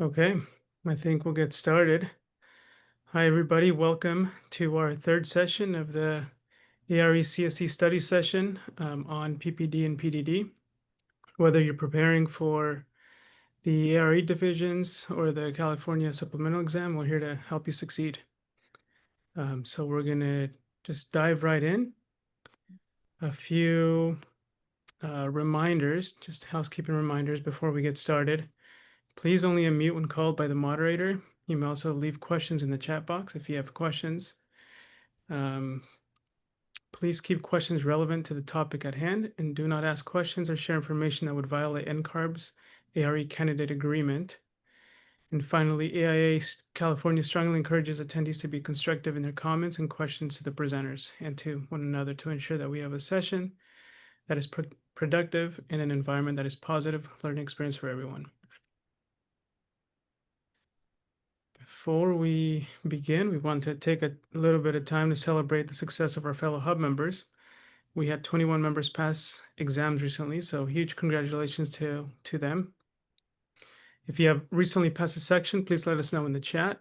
Okay, I think we'll get started. Hi, everybody. Welcome to our third session of the ARE CSE study session on PPD and PDD. Whether you're preparing for the ARE divisions or the California supplemental exam, we're here to help you succeed. So we're going to just dive right in. A few reminders, just housekeeping reminders before we get started. Please only unmute when called by the moderator. You may also leave questions in the chat box if you have questions. Please keep questions relevant to the topic at hand and do not ask questions or share information that would violate NCARB's ARE candidate agreement. And finally, AIA California strongly encourages attendees to be constructive in their comments and questions to the presenters and to one another to ensure that we have a session that is productive in an environment that is positive learning experience for everyone. Before we begin, we want to take a little bit of time to celebrate the success of our fellow hub members. We had 21 members pass exams recently, so huge congratulations to them. If you have recently passed a section, please let us know in the chat.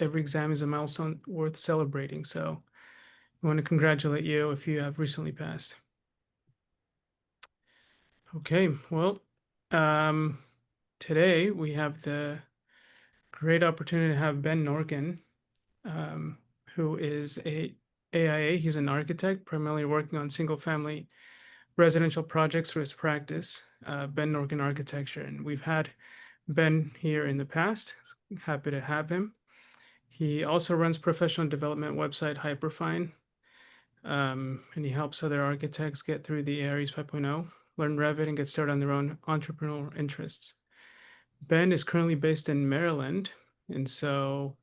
Every exam is a milestone worth celebrating, so we want to congratulate you if you have recently passed. Okay, well, today we have the great opportunity to have Ben Norkin, who is a AIA. He's an architect, primarily working on single-family residential projects for his practice, Ben Norkin Architecture. And we've had Ben here in the past. Happy to have him. He also runs professional development website Hyperfine, and he helps other architects get through the ARES 5.0, learn Revit, and get started on their own entrepreneurial interests. Ben is currently based in Maryland, and so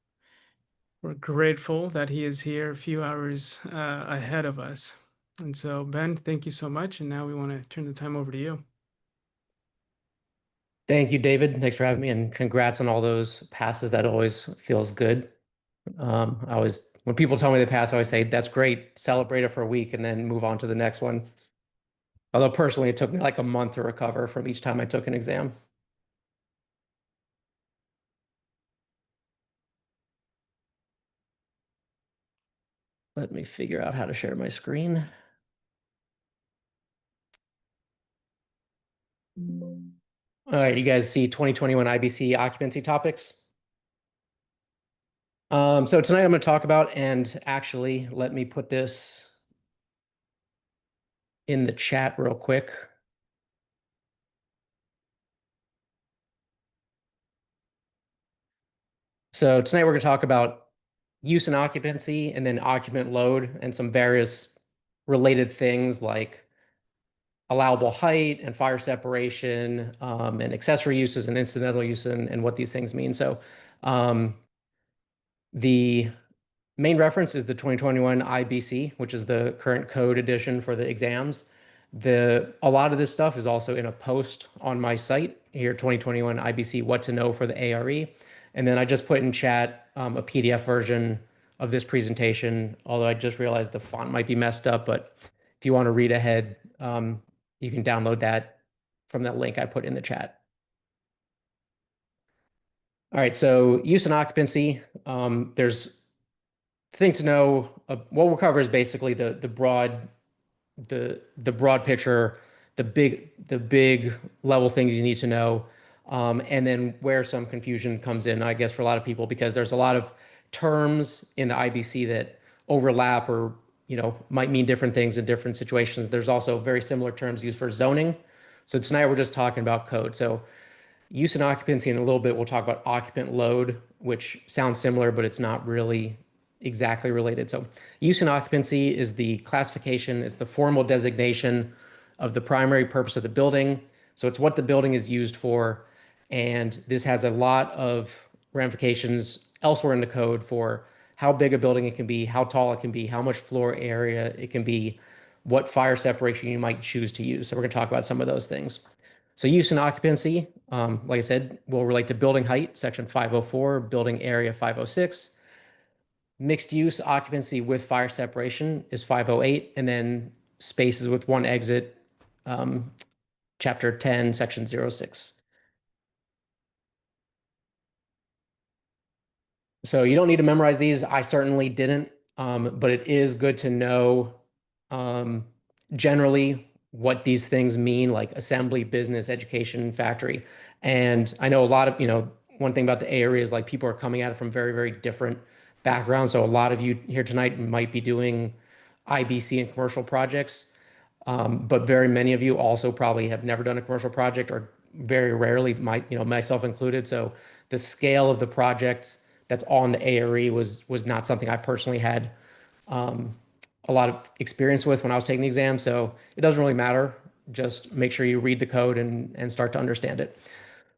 we're grateful that he is here a few hours ahead of us. And so, Ben, thank you so much. And now we want to turn the time over to you. Thank you, David. Thanks for having me, and congrats on all those passes. That always feels good. When people tell me they pass, I always say, that's great, celebrate it for a week and then move on to the next one. Although personally, it took me like a month to recover from each time I took an exam. Let me figure out how to share my screen. All right, you guys see 2021 IBC occupancy topics? So tonight I'm going to talk about, and actually let me put this in the chat real quick. So tonight we're going to talk about use and occupancy, and then occupant load, and some various related things like allowable height and fire separation, and accessory uses and incidental use, and what these things mean. So the main reference is the 2021 IBC, which is the current code edition for the exams. A lot of this stuff is also in a post on my site here, 2021 IBC, what to know for the ARE. And then I just put in chat a PDF version of this presentation, although I just realized the font might be messed up, but if you want to read ahead, you can download that from that link I put in the chat. All right, so use and occupancy. There's thing to know. What we'll cover is basically the broad picture, the big level things you need to know, and then where some confusion comes in, I guess, for a lot of people, because there's a lot of terms in the IBC that overlap or might mean different things in different situations. There's also very similar terms used for zoning. So tonight we're just talking about code. So use and occupancy, in a little bit we'll talk about occupant load, which sounds similar, but it's not really exactly related. So use and occupancy is the classification, it's the formal designation of the primary purpose of the building. So it's what the building is used for. And this has a lot of ramifications elsewhere in the code for how big a building it can be, how tall it can be, how much floor area it can be, what fire separation you might choose to use. So we're going to talk about some of those things. So use and occupancy, like I said, will relate to building height, section 504, building area 506. Mixed use occupancy with fire separation is 508, and then spaces with one exit, chapter 10, section 06. So you don't need to memorize these. I certainly didn't, but it is good to know um, generally what these things mean, like assembly, business, education, factory. And I know a lot of, one thing about the A area is like people are coming at it from very, very different backgrounds. So a lot of you here tonight might be doing IBC and commercial projects. But very many of you also probably have never done a commercial project or very rarely, myself included. So the scale of the project that's on the ARE was not something I personally had um, a lot of experience with when I was taking the exam. So it doesn't really matter. Just make sure you read the code and start to understand it.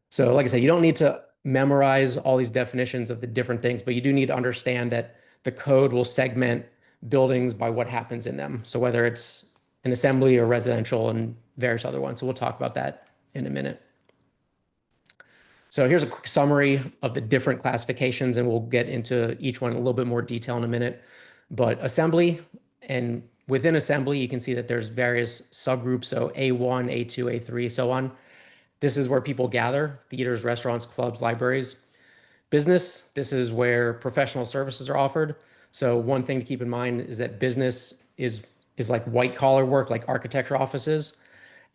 So like I said, you don't need to memorize all these definitions of the different things, but you do need to understand that the code will segment buildings by what happens in them. So whether it's an assembly or residential and various other ones. So we'll talk about that in a minute. So here's a quick summary of the different classifications, and we'll get into each one in a little bit more detail in a minute. But assembly, and within assembly, you can see that there's various subgroups. So A1, A2, A3, so on. This is where people gather: theaters, restaurants, clubs, libraries. Business, this is where professional services are offered. So one thing to keep in mind is that business is like white collar work, like architecture offices,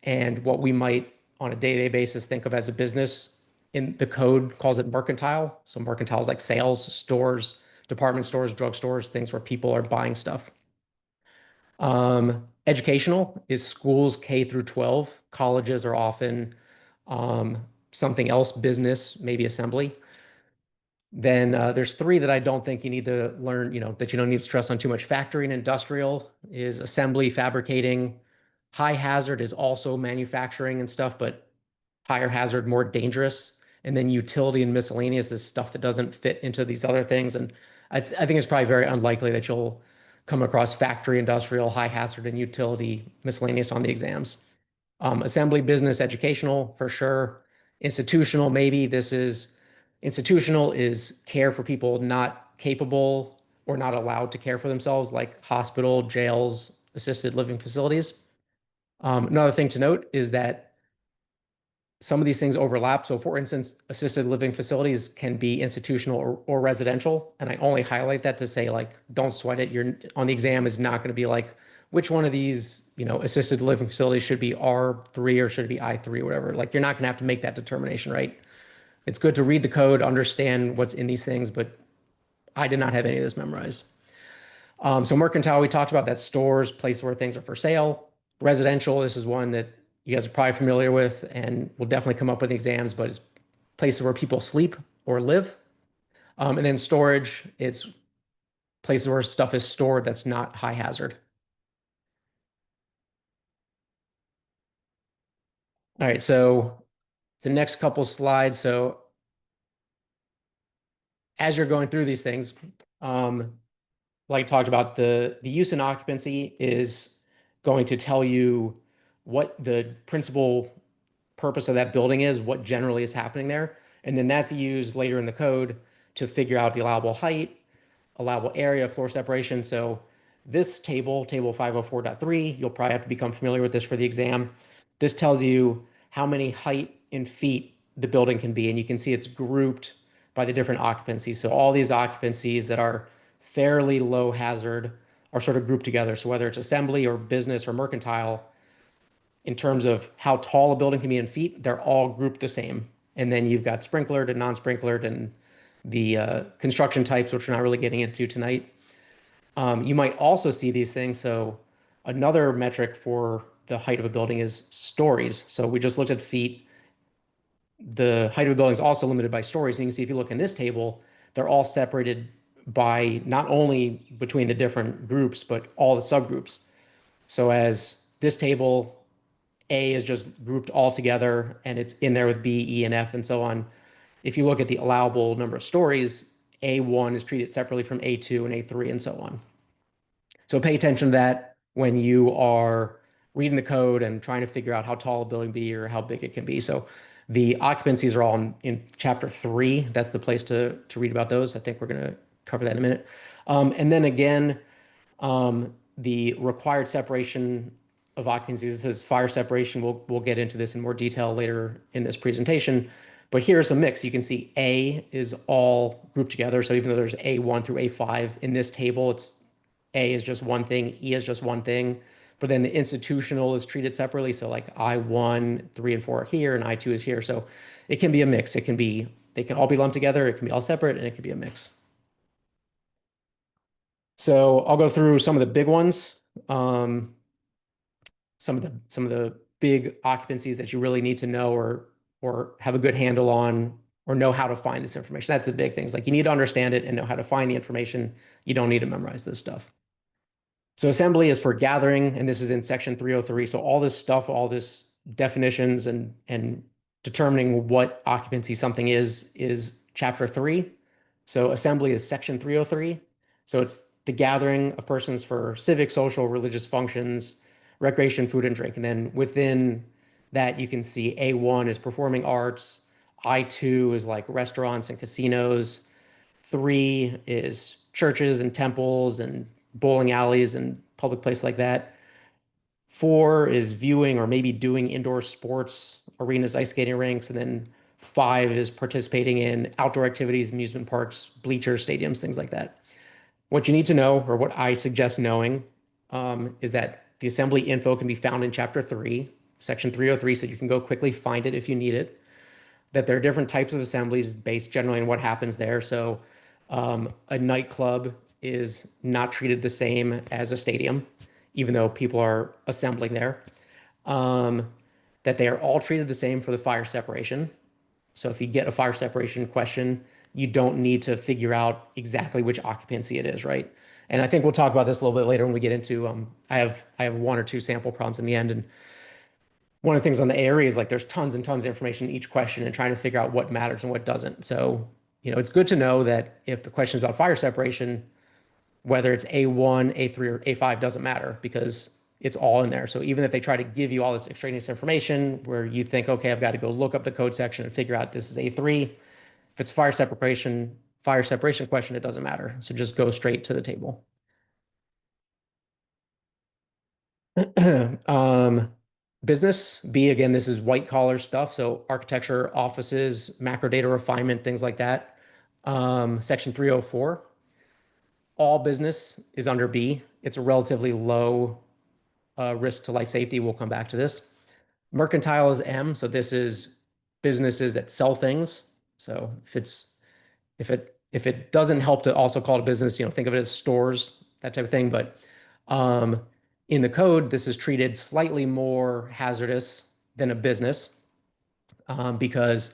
and what we might on a day-to-day basis think of as a business in the code calls it mercantile. So mercantile is like sales, stores, department stores, drugstores, things where people are buying stuff. Educational is schools K through 12. Colleges are often something else, business, maybe assembly. Then there's three that I don't think you need to learn, that you don't need to stress on too much. Factory and industrial is assembly, fabricating. High hazard is also manufacturing and stuff, but higher hazard, more dangerous. And then utility and miscellaneous is stuff that doesn't fit into these other things. And I think it's probably very unlikely that you'll come across factory, industrial, high hazard, and utility miscellaneous on the exams. Assembly, business, educational for sure. Institutional, maybe this is institutional is care for people not capable or not allowed to care for themselves, like hospital, jails, assisted living facilities. Another thing to note is that some of these things overlap. So, for instance, assisted living facilities can be institutional or residential. And I only highlight that to say, like, don't sweat it. You're on the exam is not going to be like, which one of these, assisted living facilities should be R3 or should it be I3 or whatever. Like, you're not going to have to make that determination, right? It's good to read the code, understand what's in these things, but I did not have any of this memorized. So mercantile, we talked about that stores, places where things are for sale. Residential, this is one that you guys are probably familiar with and will definitely come up with exams, but it's places where people sleep or live. And then storage, it's places where stuff is stored that's not high hazard. All right, so the next couple slides. So as you're going through these things, like I talked about, the use and occupancy is going to tell you what the principal purpose of that building is, what generally is happening there. And then that's used later in the code to figure out the allowable height, allowable area, floor separation. So this table 504.3, you'll probably have to become familiar with this for the exam. This tells you how many height in feet the building can be. And you can see it's grouped by the different occupancies. So all these occupancies that are fairly low hazard are sort of grouped together. So whether it's assembly or business or mercantile, in terms of how tall a building can be in feet, they're all grouped the same. And then you've got sprinklered and non-sprinklered and the construction types, which we're not really getting into tonight. You might also see these things. So another metric for the height of a building is stories. So we just looked at feet. The height of a building is also limited by stories. And you can see if you look in this table, they're all separated by not only between the different groups, but all the subgroups. So as this table, A is just grouped all together and it's in there with B, E, and F and so on. If you look at the allowable number of stories, A1 is treated separately from A2 and A3 and so on. So pay attention to that when you are reading the code and trying to figure out how tall a building be or how big it can be. So the occupancies are all in chapter 3. That's the place to read about those. I think we're going to cover that in a minute. And then again, the required separation of occupancies. This is fire separation. We'll get into this in more detail later in this presentation. But here's a mix. You can see A is all grouped together. So even though there's A1 through A5 in this table, it's A is just one thing, E is just one thing. But then the institutional is treated separately. So like I1, 3, and 4 are here, and I2 is here. So it can be a mix. It can be, they can all be lumped together. It can be all separate, and it can be a mix. So I'll go through some of the big ones. Um, some of the big occupancies that you really need to know or have a good handle on or know how to find this information. That's the big things. Like you need to understand it and know how to find the information. You don't need to memorize this stuff. So assembly is for gathering, and this is in section 303. So all this stuff, all this definitions and determining what occupancy something is chapter 3. So assembly is section 303. So it's the gathering of persons for civic, social, religious functions, recreation, food, and drink. And then within that, you can see A1 is performing arts, I2 is like restaurants and casinos, 3 is churches and temples and bowling alleys and public places like that. 4 is viewing or maybe doing indoor sports, arenas, ice skating rinks. And then 5 is participating in outdoor activities, amusement parks, bleachers, stadiums, things like that. What you need to know, or what I suggest knowing, is that the assembly info can be found in chapter 3, section 303, so you can go quickly find it if you need it. That there are different types of assemblies based generally on what happens there. So a nightclub is not treated the same as a stadium, even though people are assembling there. Um, that they are all treated the same for the fire separation. So if you get a fire separation question, you don't need to figure out exactly which occupancy it is, right? And I think we'll talk about this a little bit later when we get into I have one or two sample problems in the end. And one of the things on the ARE is like there's tons and tons of information in each question and trying to figure out what matters and what doesn't. So, it's good to know that if the question is about fire separation, whether it's A1, A3, or A5 doesn't matter because it's all in there. So even if they try to give you all this extraneous information where you think, okay, I've got to go look up the code section and figure out this is A3, if it's fire separation question, it doesn't matter. So just go straight to the table. Business, B, again, this is white collar stuff. So architecture, offices, macro data refinement, things like that. Section 304, all business is under B. It's a relatively low risk to life safety. We'll come back to this. Mercantile is M. So this is businesses that sell things. So if it doesn't help to also call it a business, think of it as stores, that type of thing. But in the code, this is treated slightly more hazardous than a business because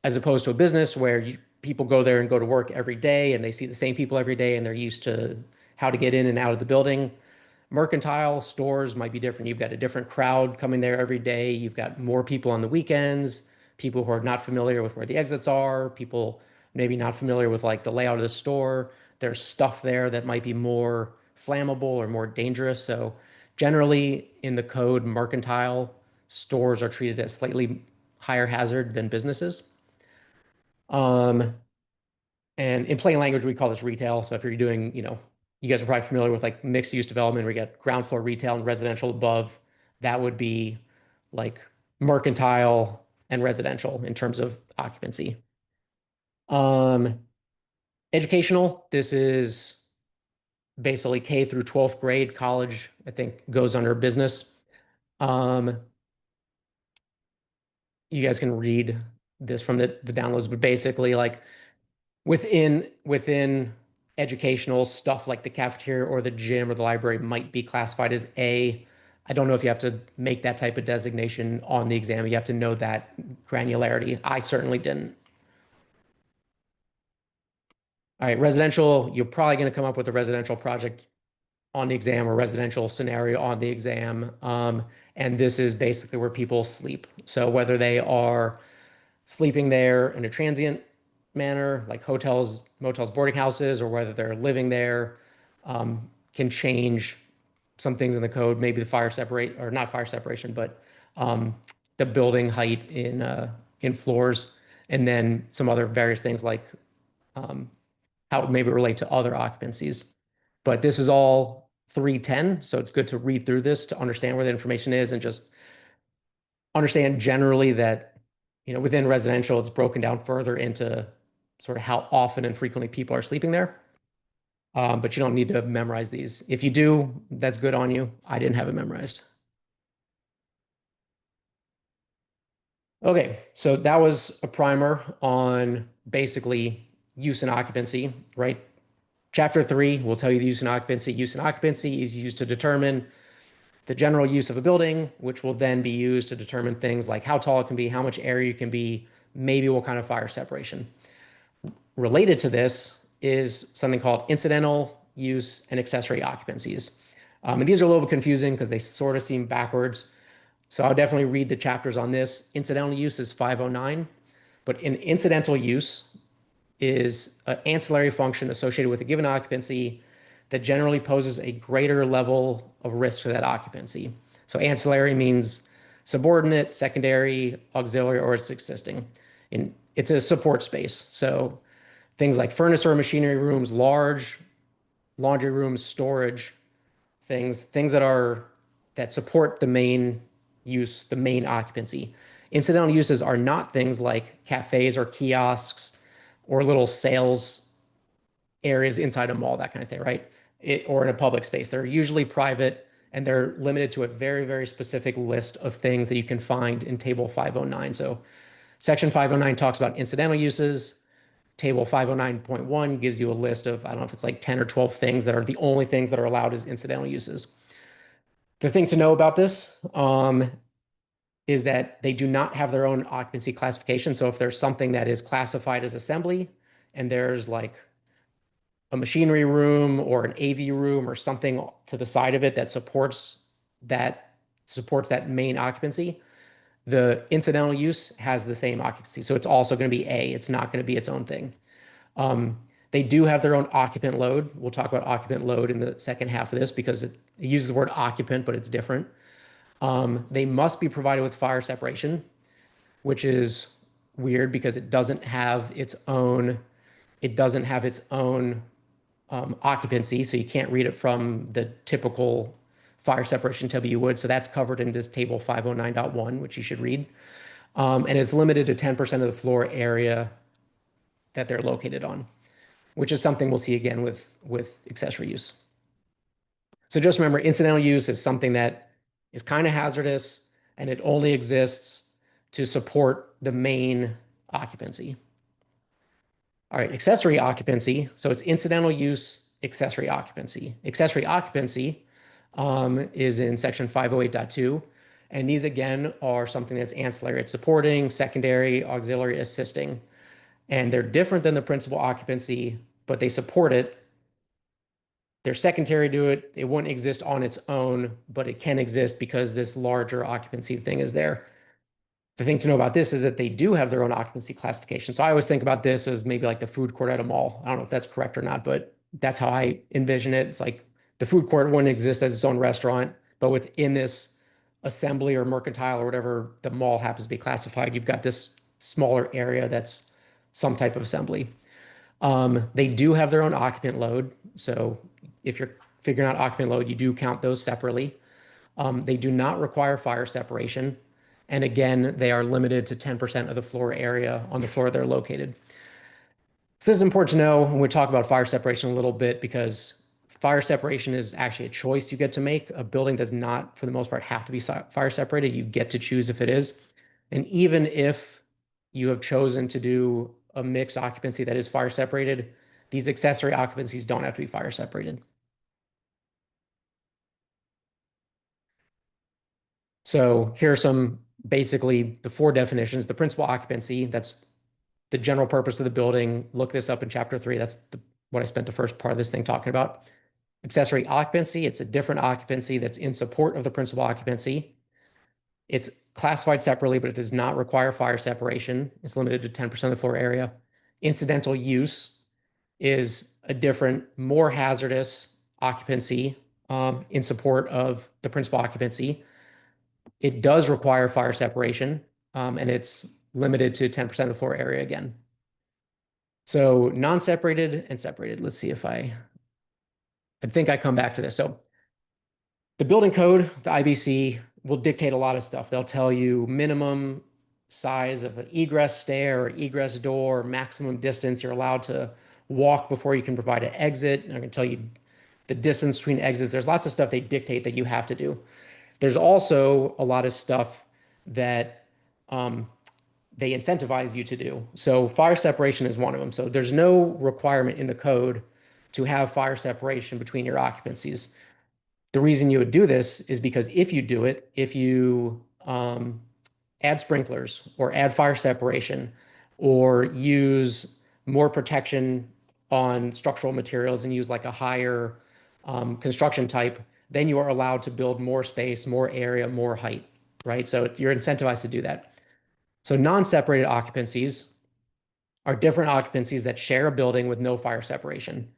as opposed to a business where people go there and go to work every day and they see the same people every day and they're used to how to get in and out of the building. Mercantile stores might be different. You've got a different crowd coming there every day. You've got more people on the weekends, people who are not familiar with where the exits are, people maybe not familiar with like the layout of the store. There's stuff there that might be more flammable or more dangerous. So generally in the code, mercantile stores are treated as slightly higher hazard than businesses. And in plain language, we call this retail. So if you're doing, you guys are probably familiar with like mixed use development where you get ground floor retail and residential above. That would be like mercantile and residential in terms of occupancy. Um, Educational, this is basically K through 12th grade. College, I think, goes under business. Um, you guys can read this from the downloads, but basically like within educational stuff like the cafeteria or the gym or the library might be classified as A. I don't know if you have to make that type of designation on the exam. You have to know that granularity. I certainly didn't. All right, residential, you're probably going to come up with a residential project on the exam or residential scenario on the exam. And this is basically where people sleep. So whether they are sleeping there in a transient manner, like hotels, motels, boarding houses, or whether they're living there, can change some things in the code. Maybe the fire separate or not fire separation, but the building height in floors, and then some other various things like how it maybe relate to other occupancies. But this is all 310, so it's good to read through this to understand where the information is and just understand generally that within residential, it's broken down further into sort of how often and frequently people are sleeping there. But you don't need to memorize these. If you do, that's good on you. I didn't have it memorized. Okay, so that was a primer on basically use and occupancy, right? Chapter 3 will tell you the use and occupancy. Use and occupancy is used to determine the general use of a building, which will then be used to determine things like how tall it can be, how much area it can be, maybe what kind of fire separation. Related to this is something called incidental use and accessory occupancies. And these are a little bit confusing because they sort of seem backwards. So I'll definitely read the chapters on this. Incidental use is 509, but an incidental use is an ancillary function associated with a given occupancy that generally poses a greater level of risk for that occupancy. So ancillary means subordinate, secondary, auxiliary, or it's existing. It's a support space. So things like furnace or machinery rooms, large laundry rooms, storage, things that support the main use, the main occupancy. Incidental uses are not things like cafes or kiosks or little sales areas inside a mall, that kind of thing, right? Or in a public space. They're usually private and they're limited to a very, very specific list of things that you can find in Table 509. So Section 509 talks about incidental uses. Table 509.1 gives you a list of, I don't know if it's like 10 or 12 things that are the only things that are allowed as incidental uses. The thing to know about this is that they do not have their own occupancy classification. So if there's something that is classified as assembly and there's like a machinery room or an AV room or something to the side of it that supports that main occupancy, the incidental use has the same occupancy. So it's also going to be A. It's not going to be its own thing. They do have their own occupant load. We'll talk about occupant load in the second half of this because it uses the word occupant, but it's different. They must be provided with fire separation, which is weird because it doesn't have its own occupancy, so you can't read it from the typical fire separation table you would. So that's covered in this table 509.1, which you should read. And it's limited to 10% of the floor area that they're located on, which is something we'll see again with accessory use. So just remember, incidental use is something that is kind of hazardous and it only exists to support the main occupancy. All right, accessory occupancy. So it's incidental use, accessory occupancy. Accessory occupancy is in section 508.2. And these again are something that's ancillary. It's supporting, secondary, auxiliary, assisting. And they're different than the principal occupancy, but they support it. They're secondary to it. It wouldn't exist on its own, but it can exist because this larger occupancy thing is there. The thing to know about this is that they do have their own occupancy classification. So I always think about this as maybe like the food court at a mall. I don't know if that's correct or not, but that's how I envision it. It's like the food court wouldn't exist as its own restaurant, but within this assembly or mercantile or whatever the mall happens to be classified, you've got this smaller area that's some type of assembly. They do have their own occupant load. So if you're figuring out occupant load, you do count those separately. They do not require fire separation. And again, they are limited to 10% of the floor area on the floor they're located. So this is important to know when we talk about fire separation a little bit because fire separation is actually a choice you get to make. A building does not, for the most part, have to be fire separated. You get to choose if it is. And even if you have chosen to do a mixed occupancy that is fire separated, these accessory occupancies don't have to be fire separated. So here are some basically the 4 definitions. The principal occupancy, that's the general purpose of the building. Look this up in chapter 3. That's what I spent the first part of this thing talking about. Accessory occupancy, it's a different occupancy that's in support of the principal occupancy. It's classified separately, but it does not require fire separation. It's limited to 10% of the floor area. Incidental use is a different, more hazardous occupancy in support of the principal occupancy. It does require fire separation, and it's limited to 10% of the floor area again. So non-separated and separated. Let's see if I think I come back to this. So the building code, the IBC, will dictate a lot of stuff. They'll tell you minimum size of an egress stair or egress door, maximum distance you're allowed to walk before you can provide an exit. I can tell you the distance between exits. There's lots of stuff they dictate that you have to do. There's also a lot of stuff that they incentivize you to do. So fire separation is one of them. So there's no requirement in the code to have fire separation between your occupancies. The reason you would do this is because if you do it, if you add sprinklers or add fire separation or use more protection on structural materials and use like a higher construction type, then you are allowed to build more space, more area, more height, right? So you're incentivized to do that. So non-separated occupancies are different occupancies that share a building with no fire separation.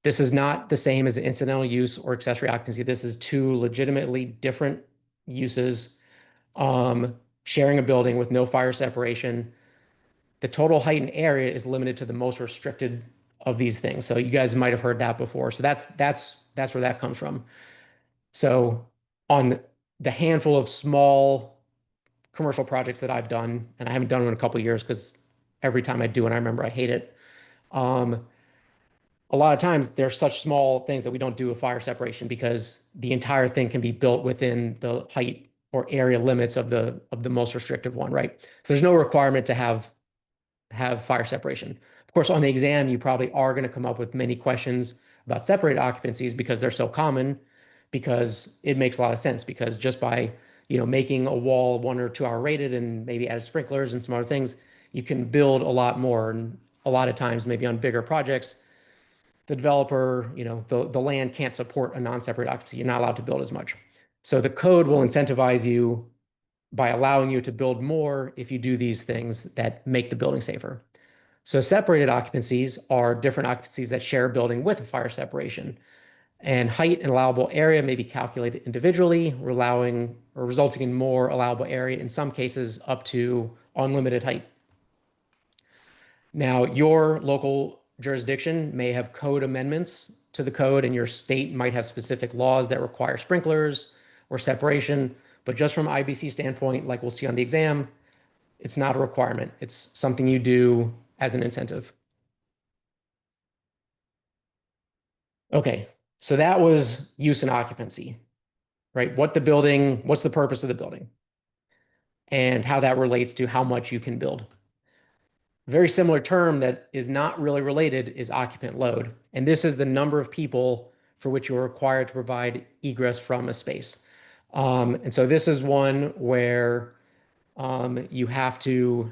This is not the same as an incidental use or accessory occupancy. This is two legitimately different uses, sharing a building with no fire separation. The total height and area is limited to the most restricted of these things. So you guys might have heard that before. So that's where that comes from. So on the handful of small commercial projects that I've done, and I haven't done one in a couple of years because every time I do it, I remember I hate it. A lot of times they're such small things that we don't do a fire separation because the entire thing can be built within the height or area limits of the most restrictive one, right? So there's no requirement to have fire separation. Of course, on the exam, you probably are going to come up with many questions about separated occupancies because they're so common, because it makes a lot of sense because just by, making a wall 1 or 2 hour rated and maybe added sprinklers and some other things, you can build a lot more. And a lot of times, maybe on bigger projects, the developer, the land can't support a non-separate occupancy. You're not allowed to build as much. So the code will incentivize you by allowing you to build more if you do these things that make the building safer. So separated occupancies are different occupancies that share a building with a fire separation. And height and allowable area may be calculated individually, allowing or resulting in more allowable area, in some cases up to unlimited height. Now, your local jurisdiction may have code amendments to the code, and your state might have specific laws that require sprinklers or separation. But just from IBC standpoint, like we'll see on the exam, it's not a requirement. It's something you do as an incentive. Okay, so that was use and occupancy, right? What's the purpose of the building, and how that relates to how much you can build. Very similar term that is not really related is occupant load. And this is the number of people for which you're required to provide egress from a space. And so this is one where you have to,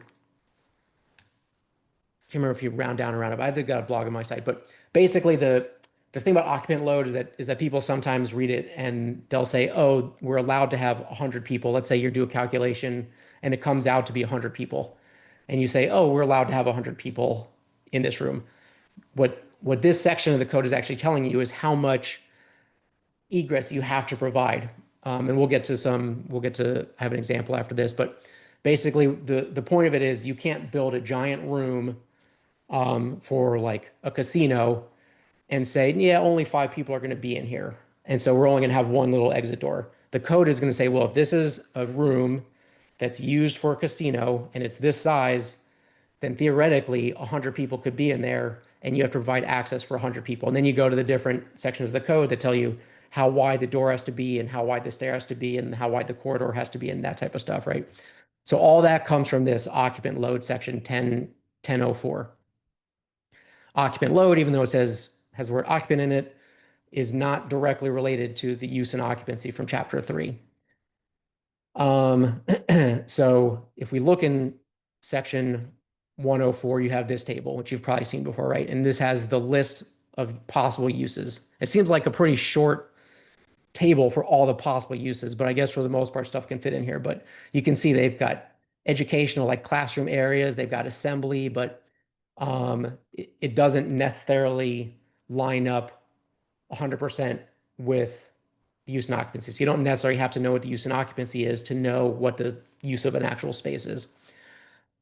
I can't remember if you round down or round up. I've got a blog on my site, but basically the thing about occupant load is that people sometimes read it and they'll say, oh, we're allowed to have 100 people. Let's say you do a calculation and it comes out to be 100 people. And you say, oh, we're allowed to have 100 people in this room. What this section of the code is actually telling you is how much egress you have to provide. And we'll get to have an example after this, but basically the point of it is you can't build a giant room for like a casino and say, yeah, only 5 people are going to be in here. And so we're only going to have one little exit door. The code is going to say, well, if this is a room that's used for a casino and it's this size, then theoretically 100 people could be in there and you have to provide access for 100 people. And then you go to the different sections of the code that tell you how wide the door has to be and how wide the stair has to be and how wide the corridor has to be and that type of stuff, right? So all that comes from this occupant load section 1004. Occupant load, even though it has the word occupant in it, is not directly related to the use and occupancy from chapter 3. So if we look in section 104, you have this table, which you've probably seen before, right? And this has the list of possible uses. It seems like a pretty short table for all the possible uses, but I guess for the most part, stuff can fit in here. But you can see they've got educational, like classroom areas, they've got assembly, but it doesn't necessarily line up 100% with use and occupancy. So you don't necessarily have to know what the use and occupancy is to know what the use of an actual space is.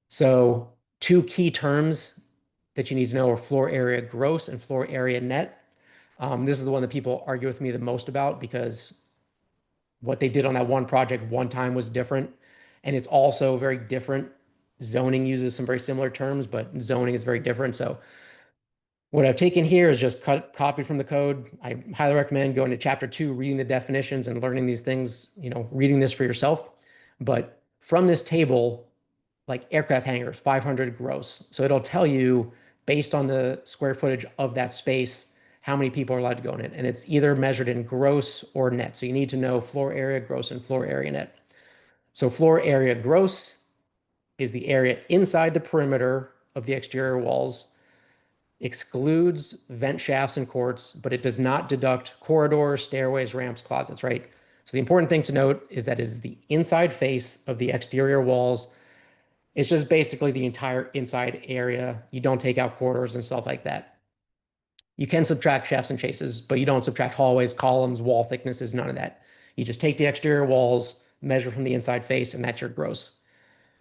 So 2 key terms that you need to know are floor area gross and floor area net. This is the one that people argue with me the most about because what they did on that one project one time was different. And it's also very different. Zoning uses some very similar terms, but zoning is very different. So what I've taken here is just copied from the code. I highly recommend going to chapter 2, reading the definitions and learning these things, reading this for yourself. But from this table, like aircraft hangars, 500 gross. So it'll tell you based on the square footage of that space, how many people are allowed to go in it. And it's either measured in gross or net. So you need to know floor area gross and floor area net. So floor area gross is the area inside the perimeter of the exterior walls, excludes vent shafts and courts, but it does not deduct corridors, stairways, ramps, closets, right? So the important thing to note is that it is the inside face of the exterior walls. It's just basically the entire inside area. You don't take out corridors and stuff like that. You can subtract shafts and chases, but you don't subtract hallways, columns, wall thicknesses, none of that. You just take the exterior walls, measure from the inside face, and that's your gross.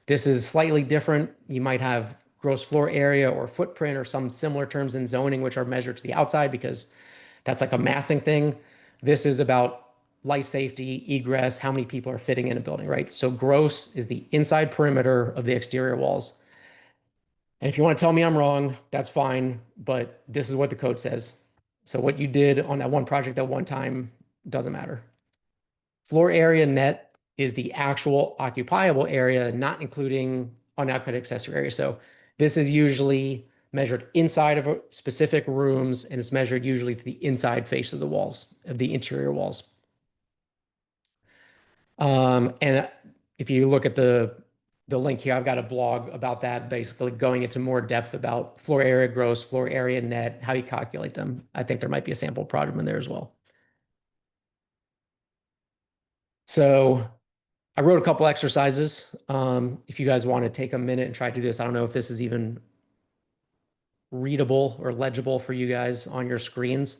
This is slightly different. You might have gross floor area or footprint or some similar terms in zoning, which are measured to the outside because that's like a massing thing. This is about life safety, egress, how many people are fitting in a building, right? So gross is the inside perimeter of the exterior walls. And if you want to tell me I'm wrong, that's fine, but this is what the code says. So what you did on that one project at one time doesn't matter. Floor area net is the actual occupiable area, not including unoccupied accessory area. So this is usually measured inside of specific rooms, and it's measured usually to the inside face of the walls, of the interior walls. And if you look at the link here, I've got a blog about that, basically going into more depth about floor area gross, floor area net, how you calculate them. I think there might be a sample problem in there as well. So I wrote a couple exercises. If you guys want to take a minute and try to do this, I don't know if this is even readable or legible for you guys on your screens.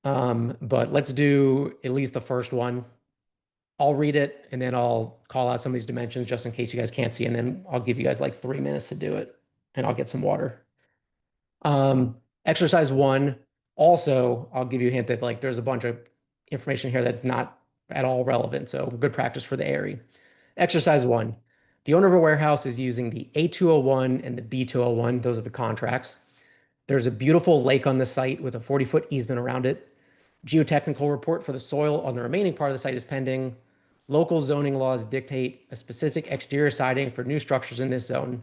But let's do at least the first one. I'll read it and then I'll call out some of these dimensions just in case you guys can't see, and then I'll give you guys like 3 minutes to do it and I'll get some water. Exercise 1, also, I'll give you a hint that like there's a bunch of information here that's not at all relevant. So good practice for the ARI. Exercise 1, the owner of a warehouse is using the A201 and the B201. Those are the contracts. There's a beautiful lake on the site with a 40-foot easement around it. Geotechnical report for the soil on the remaining part of the site is pending. Local zoning laws dictate a specific exterior siding for new structures in this zone.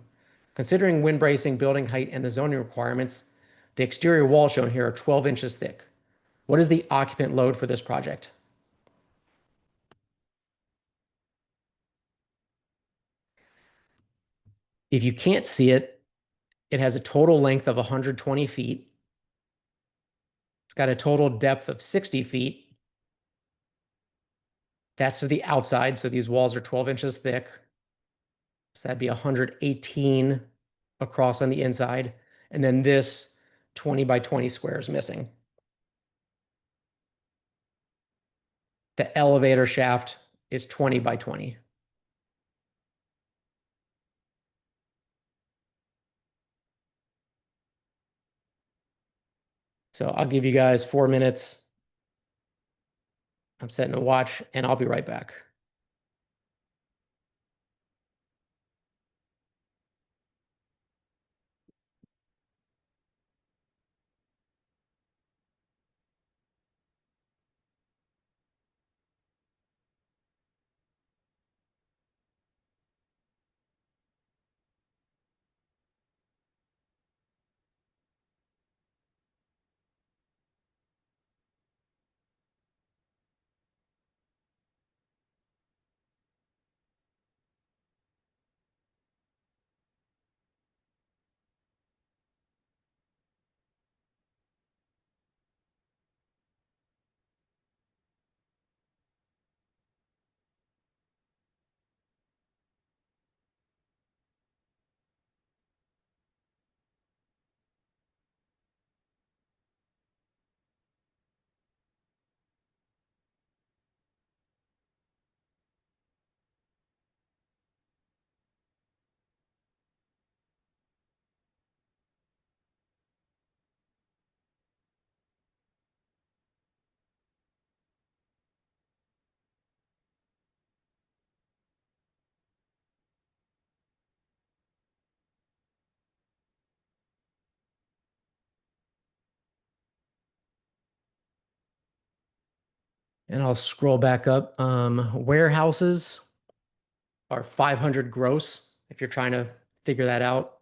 Considering wind bracing, building height, and the zoning requirements, the exterior walls shown here are 12 inches thick. What is the occupant load for this project? If you can't see it, it has a total length of 120 feet. It's got a total depth of 60 feet. That's to the outside, so these walls are 12 inches thick. So that'd be 118 across on the inside. And then this 20 by 20 square is missing. The elevator shaft is 20 by 20. So I'll give you guys 4 minutes. I'm setting a watch and I'll be right back. And I'll scroll back up. Warehouses are 500 gross if you're trying to figure that out.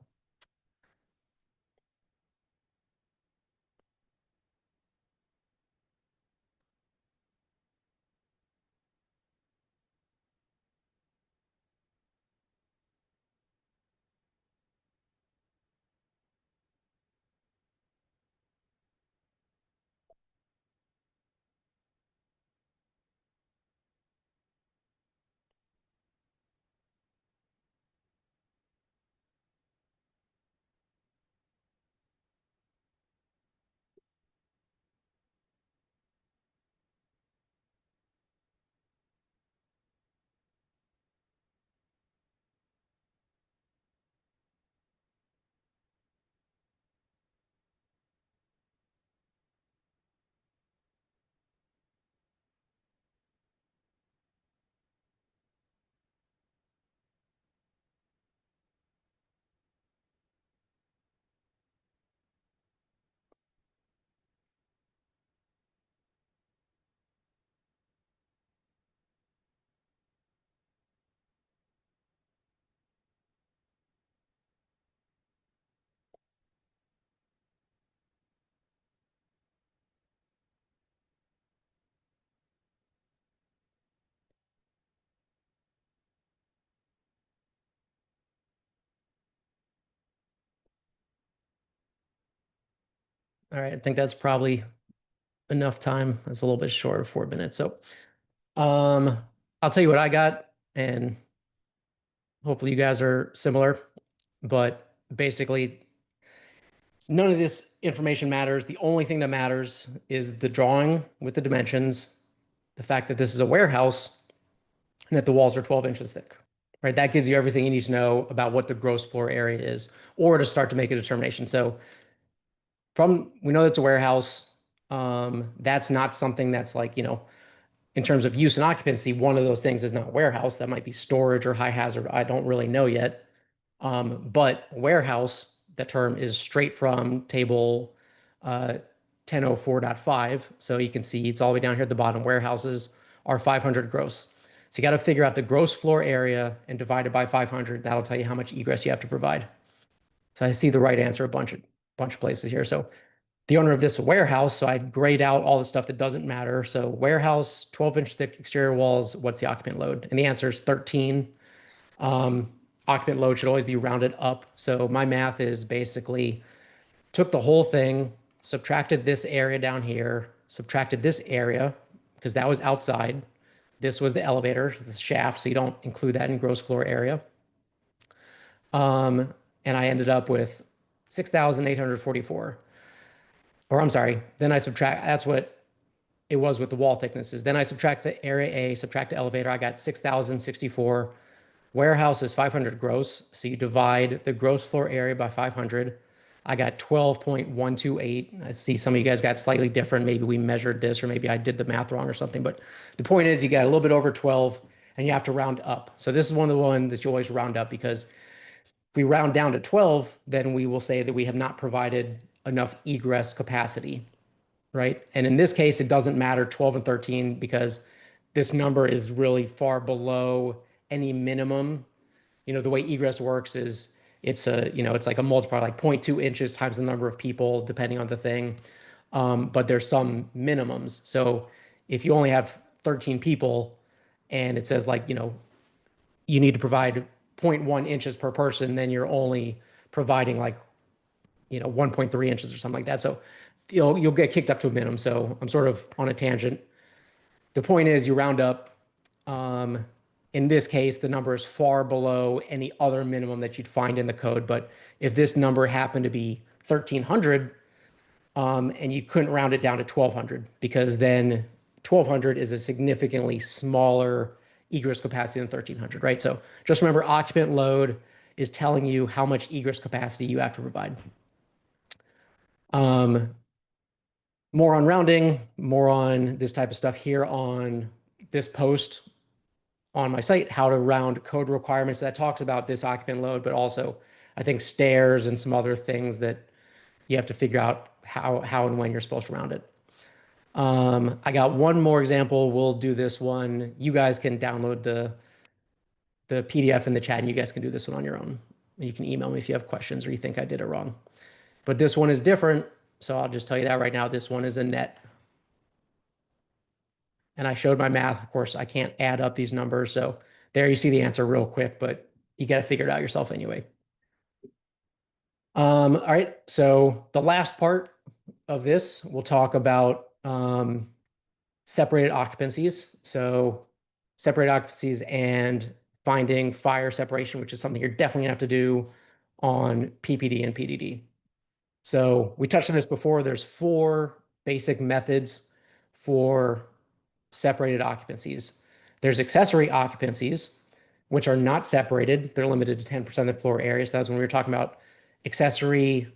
All right, I think that's probably enough time. It's a little bit short of 4 minutes. So um, I'll tell you what I got, and hopefully you guys are similar. But basically, none of this information matters. The only thing that matters is the drawing with the dimensions, the fact that this is a warehouse, and that the walls are 12 inches thick. Right? That gives you everything you need to know about what the gross floor area is, or to start to make a determination. So we know that's a warehouse. That's not something that's like, in terms of use and occupancy, one of those things is not warehouse. That might be storage or high hazard. I don't really know yet. But warehouse, the term is straight from table 1004.5. So you can see it's all the way down here at the bottom. Warehouses are 500 gross. So you got to figure out the gross floor area and divide it by 500. That'll tell you how much egress you have to provide. So I see the right answer a bunch of places here. So the owner of this warehouse, so I'd grade out all the stuff that doesn't matter. So warehouse, 12-inch thick exterior walls, what's the occupant load? And the answer is 13. Occupant load should always be rounded up. So my math is basically took the whole thing, subtracted this area down here, subtracted this area because that was outside. This was the elevator, the shaft, so you don't include that in gross floor area. And I ended up with 6,844. Or I'm sorry, then I subtract, that's what it was with the wall thicknesses. Then I subtract the area A, subtract the elevator, I got 6,064. Warehouse is 500 gross, so you divide the gross floor area by 500. I got 12.128. I see some of you guys got slightly different. Maybe we measured this, or maybe I did the math wrong or something. But the point is, you got a little bit over 12, and you have to round up. So this is one of the ones that you always round up, because if we round down to 12, then we will say that we have not provided enough egress capacity, right? And in this case, it doesn't matter 12 and 13 because this number is really far below any minimum. The way egress works is it's like a multiplier, like 0.2 inches times the number of people, depending on the thing. But there's some minimums. So if you only have 13 people and it says like, you need to provide 0.1 inches per person, then you're only providing like, 1.3 inches or something like that. So you'll get kicked up to a minimum. So I'm sort of on a tangent. The point is you round up. In this case, the number is far below any other minimum that you'd find in the code. But if this number happened to be 1,300, and you couldn't round it down to 1,200, because then 1,200 is a significantly smaller egress capacity than 1,300, right? So just remember, occupant load is telling you how much egress capacity you have to provide. More on rounding, more on this type of stuff here on this post on my site, how to round code requirements, that talks about this occupant load, but also I think stairs and some other things that you have to figure out how and when you're supposed to round it. I got one more example. We'll do this one. You guys can download the PDF in the chat and you guys can do this one on your own. You can email me if you have questions or you think I did it wrong. But this one is different. So I'll just tell you that right now. This one is a net. And I showed my math. Of course, I can't add up these numbers. So there you see the answer real quick, but you got to figure it out yourself anyway. All right. So the last part of this, we'll talk about separated occupancies. So separated occupancies and finding fire separation, which is something you're definitely gonna have to do on PPD and PDD. So we touched on this before. There's 4 basic methods for separated occupancies. There's accessory occupancies, which are not separated. They're limited to 10% of the floor area. So that's when we were talking about accessory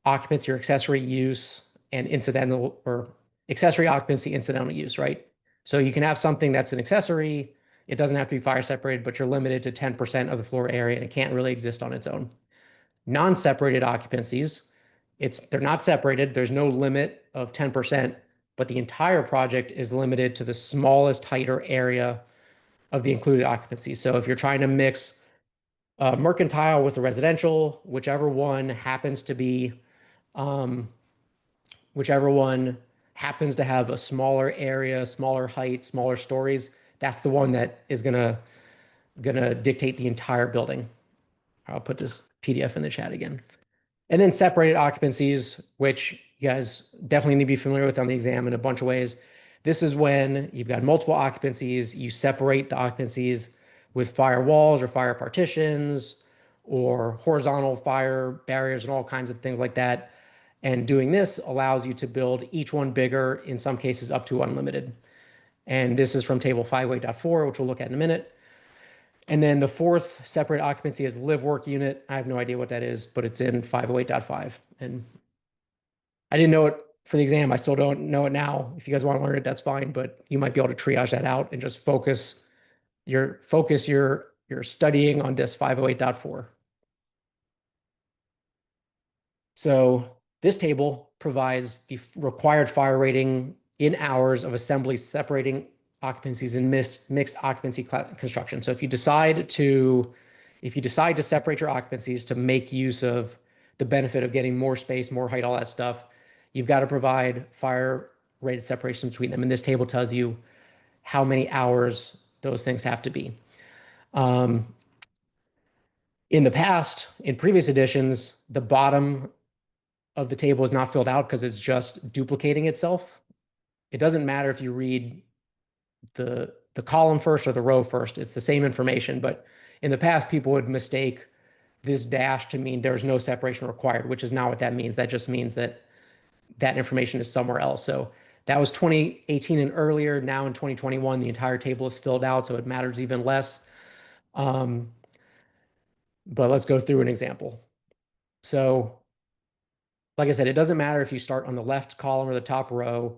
occupancy or accessory use and incidental or accessory occupancy, incidental use, right? So you can have something that's an accessory. It doesn't have to be fire separated, but you're limited to 10% of the floor area and it can't really exist on its own. Non-separated occupancies, they're not separated. There's no limit of 10%, but the entire project is limited to the smallest height or area of the included occupancy. So if you're trying to mix mercantile with a residential, whichever one happens to have a smaller area, smaller height, smaller stories, that's the one that is gonna dictate the entire building. I'll put this PDF in the chat again. And then separated occupancies, which you guys definitely need to be familiar with on the exam in a bunch of ways. This is when you've got multiple occupancies, you separate the occupancies with fire walls or fire partitions or horizontal fire barriers and all kinds of things like that. And doing this allows you to build each one bigger, in some cases up to unlimited. And this is from table 508.4, which we'll look at in a minute. And then the 4th separate occupancy is live work unit. I have no idea what that is, but it's in 508.5. And I didn't know it for the exam. I still don't know it now. If you guys want to learn it, that's fine, but you might be able to triage that out and just focus your studying on this 508.4. So this table provides the required fire rating in hours of assemblies separating occupancies in mixed occupancy construction. So if you decide to separate your occupancies to make use of the benefit of getting more space, more height, all that stuff, you've got to provide fire rated separation between them. And this table tells you how many hours those things have to be. In the past, in previous editions, the bottom of the table is not filled out because it's just duplicating itself. It doesn't matter if you read the column first or the row first. It's the same information, but in the past, people would mistake this dash to mean there's no separation required, which is not what that means. That just means that that information is somewhere else. So that was 2018 and earlier. Now in 2021, the entire table is filled out, so it matters even less. But let's go through an example. So like I said, it doesn't matter if you start on the left column or the top row.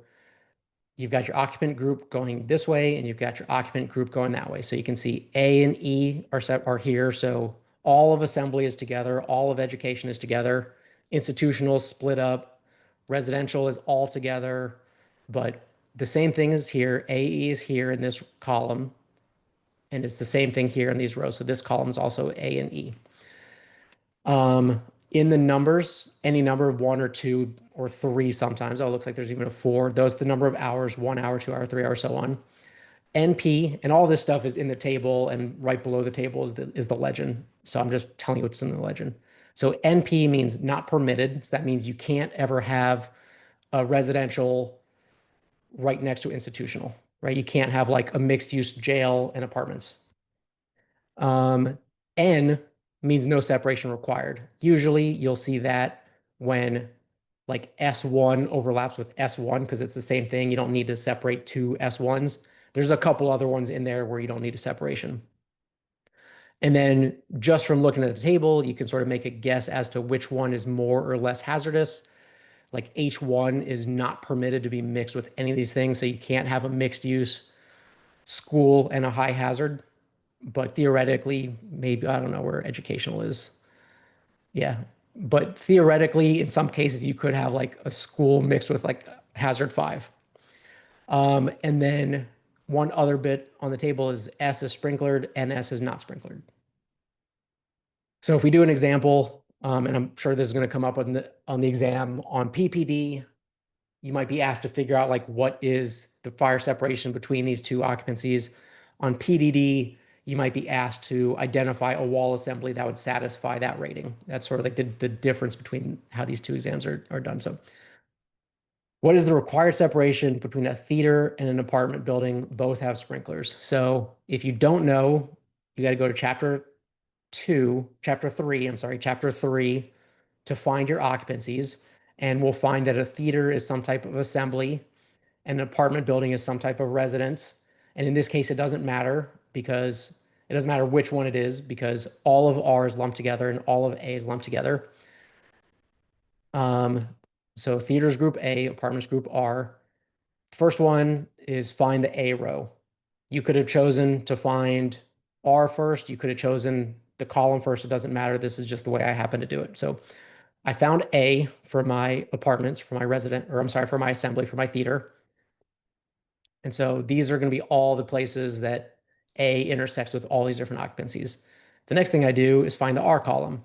You've got your occupant group going this way, and you've got your occupant group going that way. So you can see A and E are here. So all of assembly is together, all of education is together, institutional is split up, residential is all together, but the same thing is here. AE is here in this column, and it's the same thing here in these rows. So this column is also A and E. In the numbers, any number of 1 or 2 or 3 sometimes. Oh, it looks like there's even a 4. Those are the number of hours, 1 hour, 2 hour, 3 hour, so on. NP, and all this stuff is in the table, and right below the table is the legend. So I'm just telling you what's in the legend. So NP means not permitted. So that means you can't ever have a residential right next to institutional, right? You can't have like a mixed use jail and apartments. N means no separation required. Usually you'll see that when like S1 overlaps with S1 because it's the same thing. You don't need to separate 2 S1s. There's a couple other ones in there where you don't need a separation. And then just from looking at the table, you can sort of make a guess as to which one is more or less hazardous. Like H1 is not permitted to be mixed with any of these things. So you can't have a mixed use school and a high hazard. But theoretically, maybe, I don't know where educational is. Yeah. But theoretically, in some cases, you could have like a school mixed with like hazard 5. And then one other bit on the table is S is sprinklered and S is not sprinklered. So if we do an example, and I'm sure this is going to come up on the exam on PPD, you might be asked to figure out like what is the fire separation between these two occupancies. On PDD, you might be asked to identify a wall assembly that would satisfy that rating. That's sort of like the difference between how these two exams are done. So what is the required separation between a theater and an apartment building? Both have sprinklers. So if you don't know, you got to go to chapter three to find your occupancies. And we'll find that a theater is some type of assembly and an apartment building is some type of residence. And in this case, it doesn't matter because it doesn't matter which one it is because all of R is lumped together and all of A is lumped together. So theaters group A, apartments group R. First one is find the A row. You could have chosen to find R first. You could have chosen the column first. It doesn't matter. This is just the way I happen to do it. So I found A for my apartments, for my resident, or I'm sorry, for my assembly, for my theater. And so these are going to be all the places that A intersects with all these different occupancies. The next thing I do is find the R column.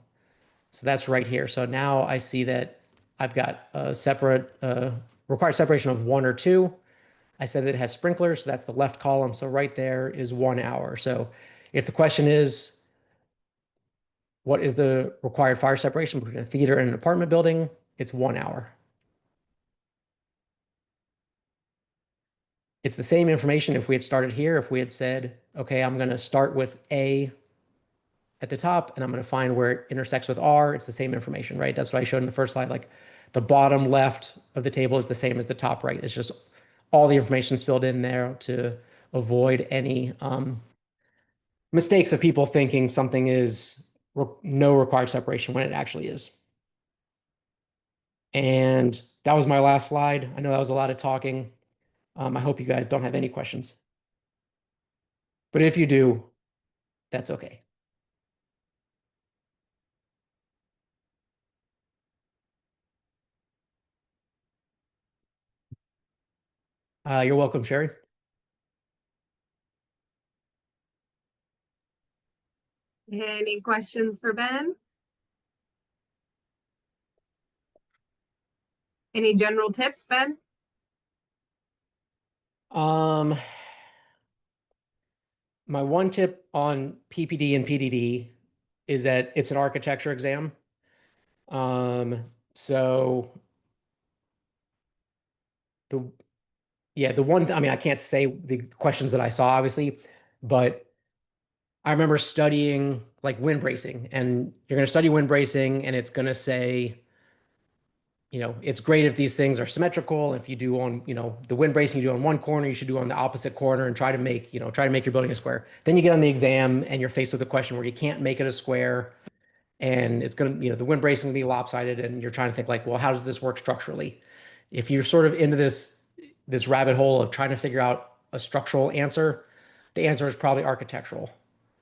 So that's right here. So now I see that I've got a separate required separation of 1 or 2. I said that it has sprinklers, so that's the left column. So right there is 1 hour. So if the question is, what is the required fire separation between a theater and an apartment building? It's 1 hour. It's the same information if we had started here. If we had said, okay, I'm going to start with A at the top and I'm going to find where it intersects with R, it's the same information, right? That's what I showed in the first slide. Like the bottom left of the table is the same as the top right. It's just all the information is filled in there to avoid any mistakes of people thinking something is no required separation when it actually is. And that was my last slide. I know that was a lot of talking. I hope you guys don't have any questions. But if you do, that's okay. You're welcome, Sherry. Any questions for Ben? Any general tips, Ben? My one tip on PPD and PDD is that it's an architecture exam. So the one, I mean, I can't say the questions that I saw, obviously, but I remember studying like wind bracing, and you're going to study wind bracing, and it's going to say, it's great if these things are symmetrical. If you do on, the wind bracing you do on one corner, you should do on the opposite corner and try to make your building a square. Then you get on the exam and you're faced with a question where you can't make it a square and it's going to, the wind bracing will be lopsided and you're trying to think like, well, how does this work structurally? If you're sort of into this rabbit hole of trying to figure out a structural answer, the answer is probably architectural.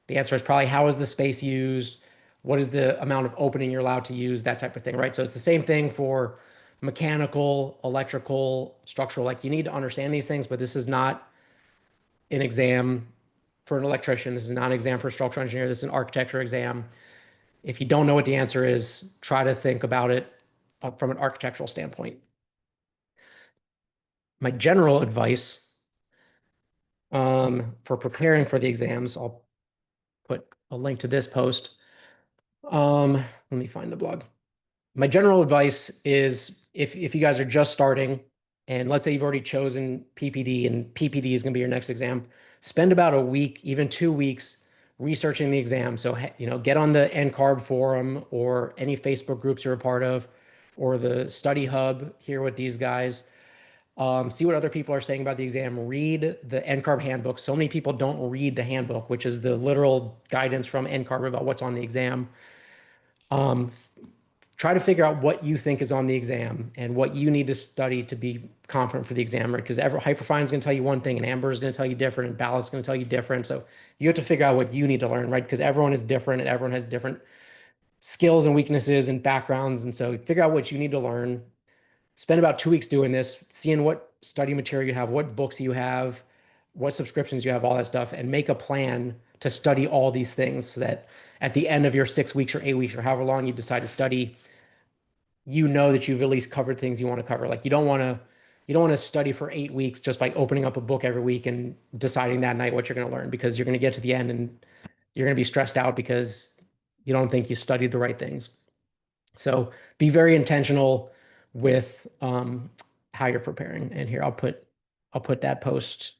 The answer is probably how is the space used? What is the amount of opening you're allowed to use? That type of thing, right? So it's the same thing for mechanical, electrical, structural. Like you need to understand these things, but this is not an exam for an electrician. This is not an exam for a structural engineer. This is an architecture exam. If you don't know what the answer is, try to think about it from an architectural standpoint. My general advice for preparing for the exams, I'll put a link to this post. Let me find the blog. My general advice is if you guys are just starting, and let's say you've already chosen PPD and PPD is going to be your next exam, spend about a week, even 2 weeks researching the exam. So, get on the NCARB forum or any Facebook groups you're a part of, or the study hub here with these guys. See what other people are saying about the exam. Read the NCARB handbook. So many people don't read the handbook, which is the literal guidance from NCARB about what's on the exam. Try to figure out what you think is on the exam and what you need to study to be confident for the exam, right? Because Hyperfine is going to tell you one thing and Amber is going to tell you different and Ballast is going to tell you different. So you have to figure out what you need to learn, right? Because everyone is different and everyone has different skills and weaknesses and backgrounds. And so figure out what you need to learn. Spend about 2 weeks doing this, seeing what study material you have, what books you have, what subscriptions you have, all that stuff, and make a plan to study all these things so that at the end of your 6 weeks or 8 weeks or however long you decide to study, you know that you've at least covered things you want to cover. Like you don't want to study for 8 weeks just by opening up a book every week and deciding that night what you're going to learn, because you're going to get to the end and you're going to be stressed out because you don't think you studied the right things. So be very intentional with how you're preparing. And here I'll put that post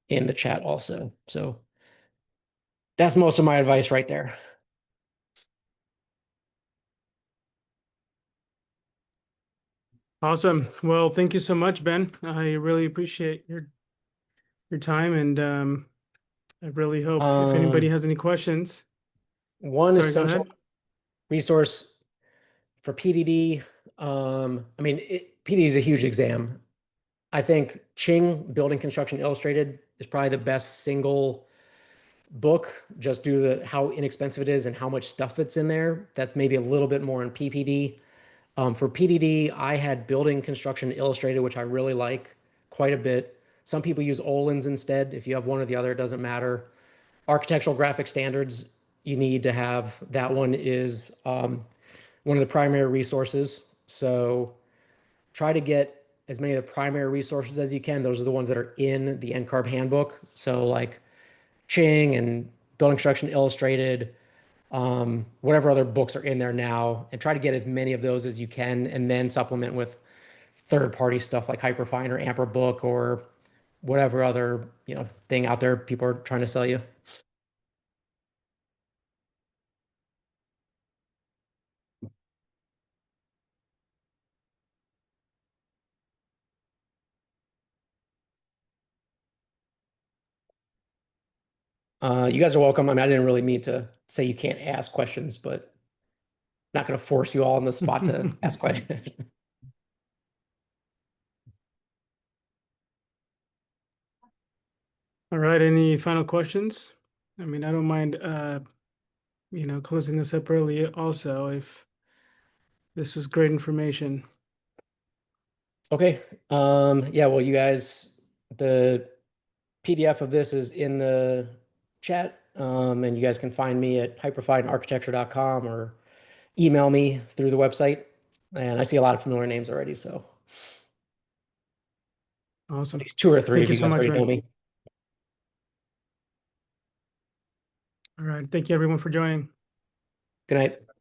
in the chat also. So that's most of my advice right there. Awesome. Well, thank you so much, Ben. I really appreciate your time, and I really hope if anybody has any questions. One Sorry, go essential ahead. resource for PDD. I mean, PDD is a huge exam. I think Ching, Building Construction Illustrated, is probably the best single book, just due to how inexpensive it is and how much stuff that's in there. That's maybe a little bit more in PPD. For PDD, I had Building Construction Illustrated, which I really like quite a bit. Some people use Olin's instead. If you have one or the other, it doesn't matter. Architectural Graphic Standards, you need to have. That one is one of the primary resources. So try to get as many of the primary resources as you can. Those are the ones that are in the NCARB handbook. So like Ching and Building Construction Illustrated, whatever other books are in there now, and try to get as many of those as you can, and then supplement with third-party stuff like Hyperfine or AmperBook or whatever other thing out there people are trying to sell you. You guys are welcome. I mean, I didn't really mean to say you can't ask questions, but not going to force you all on the spot to ask questions. All right. Any final questions? I mean, I don't mind, closing this up early also if this was great information. Okay. Yeah, well, you guys, the PDF of this is in the chat, and you guys can find me at hyperfinearchitecture.com or email me through the website. And I see a lot of familiar names already, so Awesome. at least 2 or 3 Thank of you you so guys much, already know Ben. me. All right. Thank you everyone for joining. Good night.